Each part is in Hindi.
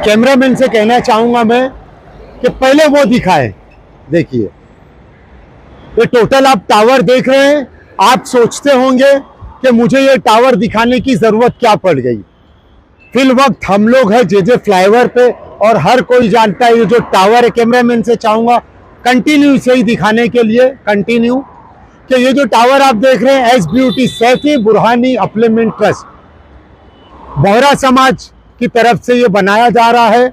कैमरामैन से कहना चाहूंगा मैं कि पहले वो दिखाएं। देखिए, ये टोटल आप टावर देख रहे हैं। आप सोचते होंगे कि मुझे ये टावर दिखाने की जरूरत क्या पड़ गई। फिल वक्त हम लोग हैं जे फ्लाईओवर पे और हर कोई जानता है ये जो टावर है। कैमरामैन से चाहूंगा कंटिन्यू से ही दिखाने के लिए, कंटिन्यू, कि ये जो टावर आप देख रहे हैं SBUT सैफी बुरहानी अपलिमेंट ट्रस्ट बोहरा समाज की तरफ से ये बनाया जा रहा है।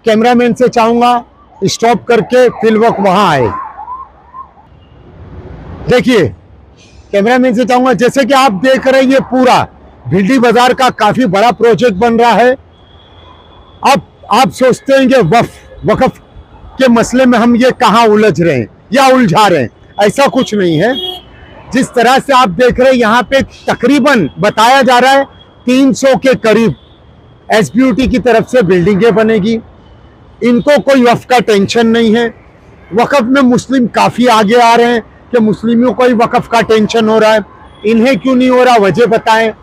कैमरामैन से चाहूंगा स्टॉप करके फिल वक्त वहां आए। देखिए, कैमरामैन से चाहूंगा, जैसे कि आप देख रहे हैं ये पूरा भिंडी बाजार का काफी बड़ा प्रोजेक्ट बन रहा है। अब आप सोचते हैं कि वक्फ के मसले में हम ये कहां उलझ रहे हैं या उलझा रहे हैं। ऐसा कुछ नहीं है। जिस तरह से आप देख रहे हैं यहाँ पे तकरीबन बताया जा रहा है 300 के करीब SBUT की तरफ से बिल्डिंगें बनेगी। इनको कोई वक्फ का टेंशन नहीं है। वक्फ में मुस्लिम काफी आगे आ रहे हैं कि मुस्लिमों को ही वक्फ का टेंशन हो रहा है, इन्हें क्यों नहीं हो रहा, वजह बताएं।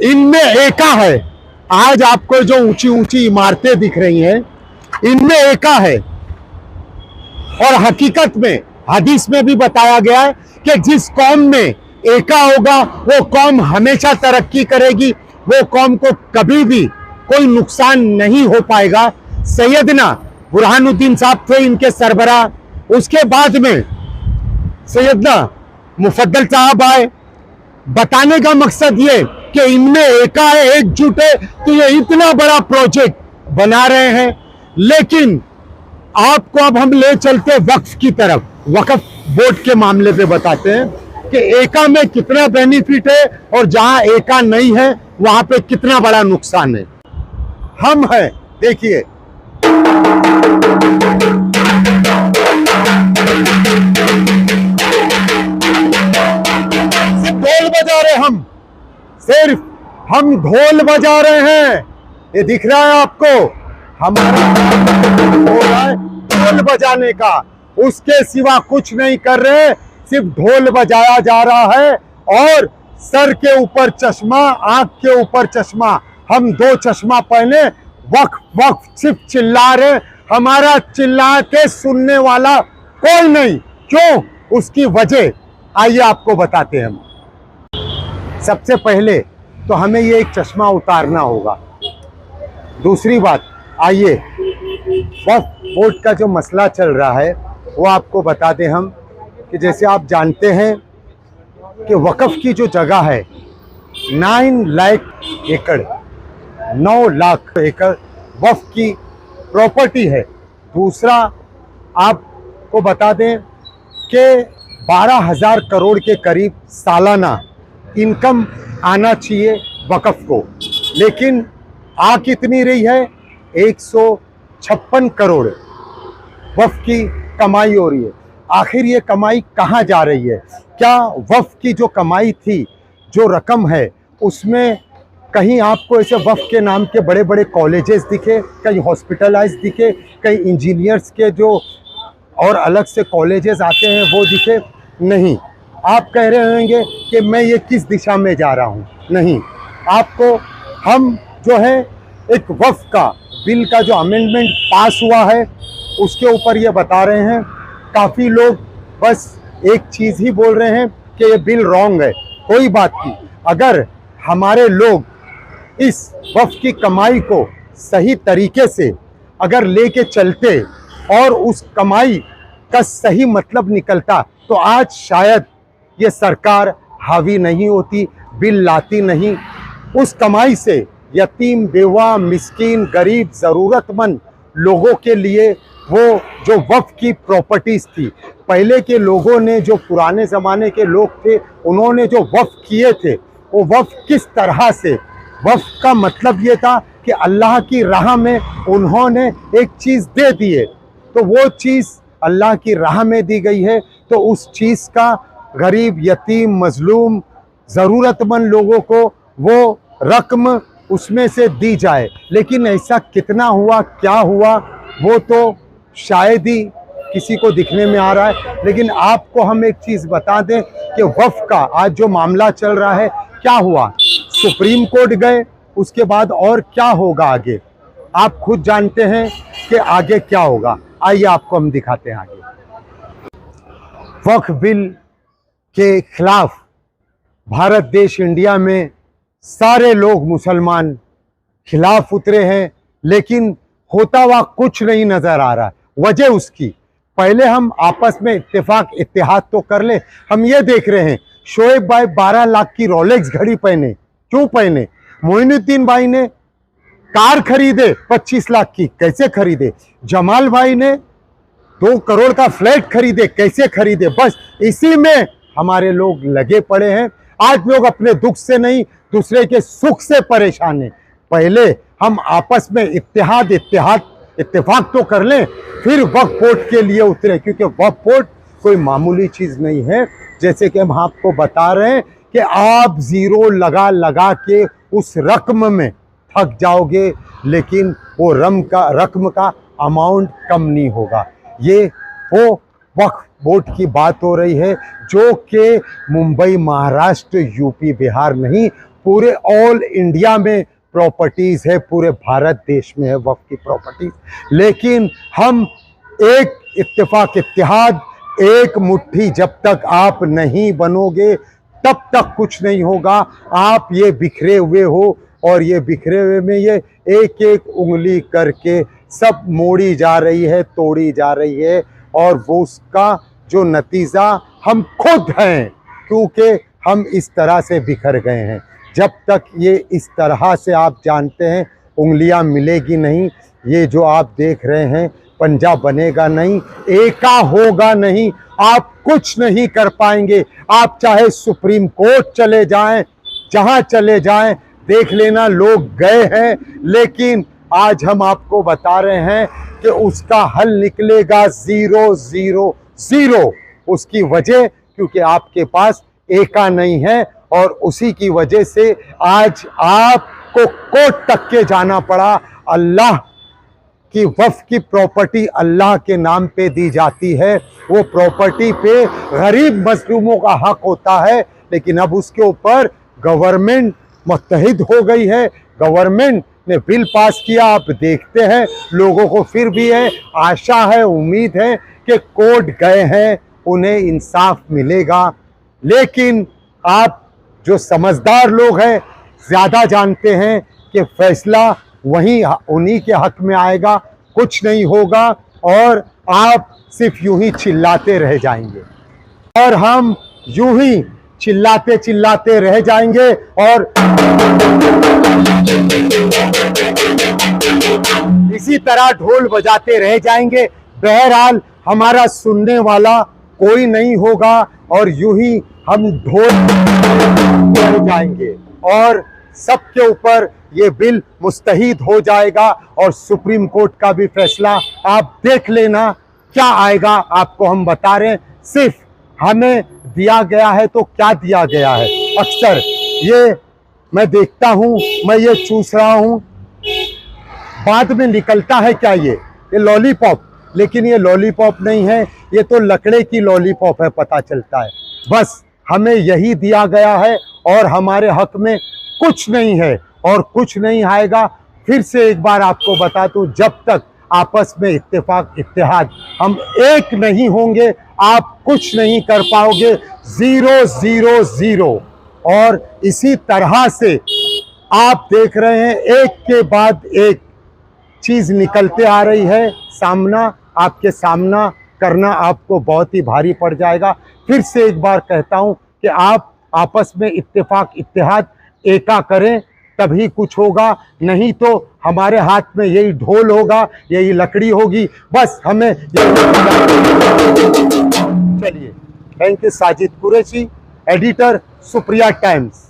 इनमें एका है। आज आपको जो ऊंची ऊंची इमारतें दिख रही हैं इनमें एका है। और हकीकत में हदीस में भी बताया गया है कि जिस कौम में एका होगा वो कौम हमेशा तरक्की करेगी, वो कौम को कभी भी कोई नुकसान नहीं हो पाएगा। सैयदना बुरहानुद्दीन साहब थे इनके सरबराह, उसके बाद में सैयदना मुफद्दल साहब आए। बताने का मकसद ये कि इनमें एका है, एकजुट है, तो ये इतना बड़ा प्रोजेक्ट बना रहे हैं। लेकिन आपको अब हम ले चलते वक्फ की तरफ। वक्फ बोर्ड के मामले पे बताते हैं कि एका में कितना बेनिफिट है और जहां एका नहीं है वहां पे कितना बड़ा नुकसान है। हम हैं, देखिए, सिर्फ ढोल बजा रहे हम ढोल बजा रहे हैं। ये दिख रहा है आपको, हमारा हो रहा है ढोल बजाने का, उसके सिवा कुछ नहीं कर रहे। सिर्फ ढोल बजाया जा रहा है और सर के ऊपर चश्मा, आंख के ऊपर चश्मा, हम 2 चश्मा पहने वक्फ सिर्फ चिल्ला रहे। हमारा चिल्ला के सुनने वाला कोई नहीं। क्यों? उसकी वजह आइए आपको बताते हैं। हम सबसे पहले तो हमें ये एक चश्मा उतारना होगा। दूसरी बात, आइए वक्फ बोर्ड का जो मसला चल रहा है वो आपको बता दें हम, कि जैसे आप जानते हैं कि वक्फ की जो जगह है 9 लाख एकड़, 9 लाख एकड़ वक्फ की प्रॉपर्टी है। दूसरा आपको बता दें कि 12,000 करोड़ के करीब सालाना इनकम आना चाहिए वक्फ को, लेकिन आ कितनी रही है? 156 करोड़ वक्फ की कमाई हो रही है। आखिर ये कमाई कहाँ जा रही है? क्या वक्फ की जो कमाई थी, जो रकम है, उसमें कहीं आपको ऐसे वक्फ के नाम के बड़े बड़े कॉलेजेस दिखे, कहीं हॉस्पिटलाइज दिखे, कहीं इंजीनियर्स के जो और अलग से कॉलेजेस आते हैं वो दिखे? नहीं। आप कह रहे होंगे कि मैं ये किस दिशा में जा रहा हूँ। नहीं, आपको हम जो है एक वक्फ का बिल का जो अमेंडमेंट पास हुआ है उसके ऊपर ये बता रहे हैं। काफ़ी लोग बस एक चीज़ ही बोल रहे हैं कि ये बिल रॉन्ग है। कोई बात नहीं, अगर हमारे लोग इस वक्फ की कमाई को सही तरीके से अगर लेके चलते और उस कमाई का सही मतलब निकलता तो आज शायद ये सरकार हावी नहीं होती, बिल लाती नहीं। उस कमाई से यतीम, बेवा, मिस्कीन, गरीब, ज़रूरतमंद लोगों के लिए वो जो वक्फ की प्रॉपर्टीज़ थी, पहले के लोगों ने, जो पुराने ज़माने के लोग थे, उन्होंने जो वक्फ किए थे वो वक्फ किस तरह से, वक्फ का मतलब ये था कि अल्लाह की राह में उन्होंने एक चीज़ दे दी है, तो वो चीज़ अल्लाह की राह में दी गई है, तो उस चीज़ का गरीब, यतीम, मजलूम, ज़रूरतमंद लोगों को वो रकम उसमें से दी जाए। लेकिन ऐसा कितना हुआ, क्या हुआ, वो तो शायद ही किसी को दिखने में आ रहा है। लेकिन आपको हम एक चीज़ बता दें कि वक्फ का आज जो मामला चल रहा है, क्या हुआ, सुप्रीम कोर्ट गए, उसके बाद और क्या होगा आगे, आप खुद जानते हैं कि आगे क्या होगा। आइए आपको हम दिखाते हैं आगे। वक्फ बिल के खिलाफ भारत देश इंडिया में सारे लोग मुसलमान खिलाफ उतरे हैं, लेकिन होता हुआ कुछ नहीं नजर आ रहा। वजह उसकी, पहले हम आपस में इत्तेफाक इत्तेहाद तो कर ले। हम ये देख रहे हैं शोएब भाई 12 लाख की रोलेक्स घड़ी पहने, क्यों पहने? मोइनुद्दीन भाई ने कार खरीदे 25 लाख की, कैसे खरीदे? जमाल भाई ने 2 करोड़ का फ्लैट खरीदे, कैसे खरीदे? बस इसी में हमारे लोग लगे पड़े हैं। आज लोग अपने दुख से नहीं, दूसरे के सुख से परेशान हैं। पहले हम आपस में इत्तेफाक तो कर लें, फिर वक्फ बोर्ड के लिए उतरे, क्योंकि वक्फ बोर्ड कोई मामूली चीज नहीं है। जैसे कि हम आपको बता रहे हैं कि आप जीरो लगा लगा के उस रकम में थक जाओगे, लेकिन वो रकम का अमाउंट कम नहीं होगा। ये वो वक्फ बोर्ड की बात हो रही है जो कि मुंबई, महाराष्ट्र, यूपी, बिहार नहीं, पूरे ऑल इंडिया में प्रॉपर्टीज है, पूरे भारत देश में है वक्फ की प्रॉपर्टीज। लेकिन हम एक इत्तेफाक इत्तेहाद, एक मुट्ठी जब तक आप नहीं बनोगे तब तक कुछ नहीं होगा। आप ये बिखरे हुए हो, और ये बिखरे हुए में ये एक एक उंगली करके सब मोड़ी जा रही है, तोड़ी जा रही है, और वो उसका जो नतीजा हम खुद हैं, क्योंकि हम इस तरह से बिखर गए हैं। जब तक ये इस तरह से आप जानते हैं उंगलियां मिलेगी नहीं, ये जो आप देख रहे हैं पंजा बनेगा नहीं, एका होगा नहीं, आप कुछ नहीं कर पाएंगे। आप चाहे सुप्रीम कोर्ट चले जाएं, जहां चले जाएं, देख लेना लोग गए हैं, लेकिन आज हम आपको बता रहे हैं कि उसका हल निकलेगा 0-0-0। उसकी वजह क्योंकि आपके पास एका नहीं है, और उसी की वजह से आज आपको कोर्ट तक के जाना पड़ा। अल्लाह की वक्फ की प्रॉपर्टी अल्लाह के नाम पे दी जाती है, वो प्रॉपर्टी पे गरीब मजलूमों का हक होता है, लेकिन अब उसके ऊपर गवर्नमेंट मुत्तहिद हो गई है। गवर्नमेंट ने बिल पास किया, आप देखते हैं लोगों को फिर भी है आशा है, उम्मीद है कि कोर्ट गए हैं, उन्हें इंसाफ मिलेगा। लेकिन आप जो समझदार लोग हैं ज़्यादा जानते हैं कि फैसला वहीं उन्हीं के हक में आएगा, कुछ नहीं होगा, और आप सिर्फ यूं ही चिल्लाते रह जाएंगे, और हम यूं ही चिल्लाते चिल्लाते रह जाएंगे, और इसी तरह ढोल बजाते रह जाएंगे। बहरहाल हमारा सुनने वाला कोई नहीं होगा, और यूं ही हम ढोल रह जाएंगे, और सबके ऊपर ये बिल मुस्तहिद हो जाएगा। और सुप्रीम कोर्ट का भी फैसला आप देख लेना क्या आएगा, आपको हम बता रहे हैं। सिर्फ हमें दिया गया है तो क्या दिया गया है, अक्सर ये मैं देखता हूं, मैं ये चूस रहा हूं, बाद में निकलता है क्या ये लॉलीपॉप, लेकिन ये लॉलीपॉप नहीं है, ये तो लकड़े की लॉलीपॉप है, पता चलता है। बस हमें यही दिया गया है, और हमारे हक में कुछ नहीं है, और कुछ नहीं आएगा। फिर से एक बार आपको बता दूं, जब तक आपस में इत्तेफाक इत्तेहाद हम एक नहीं होंगे, आप कुछ नहीं कर पाओगे। 0-0-0। और इसी तरह से आप देख रहे हैं एक के बाद एक चीज निकलते आ रही है, आपके सामना करना आपको बहुत ही भारी पड़ जाएगा। फिर से एक बार कहता हूं कि आप आपस में इत्तेफाक इत्तेहाद एका करें, तभी कुछ होगा, नहीं तो हमारे हाथ में यही ढोल होगा, यही लकड़ी होगी, बस हमें चलिए। Thank you. Sajid Qureshi, editor, Supriya times.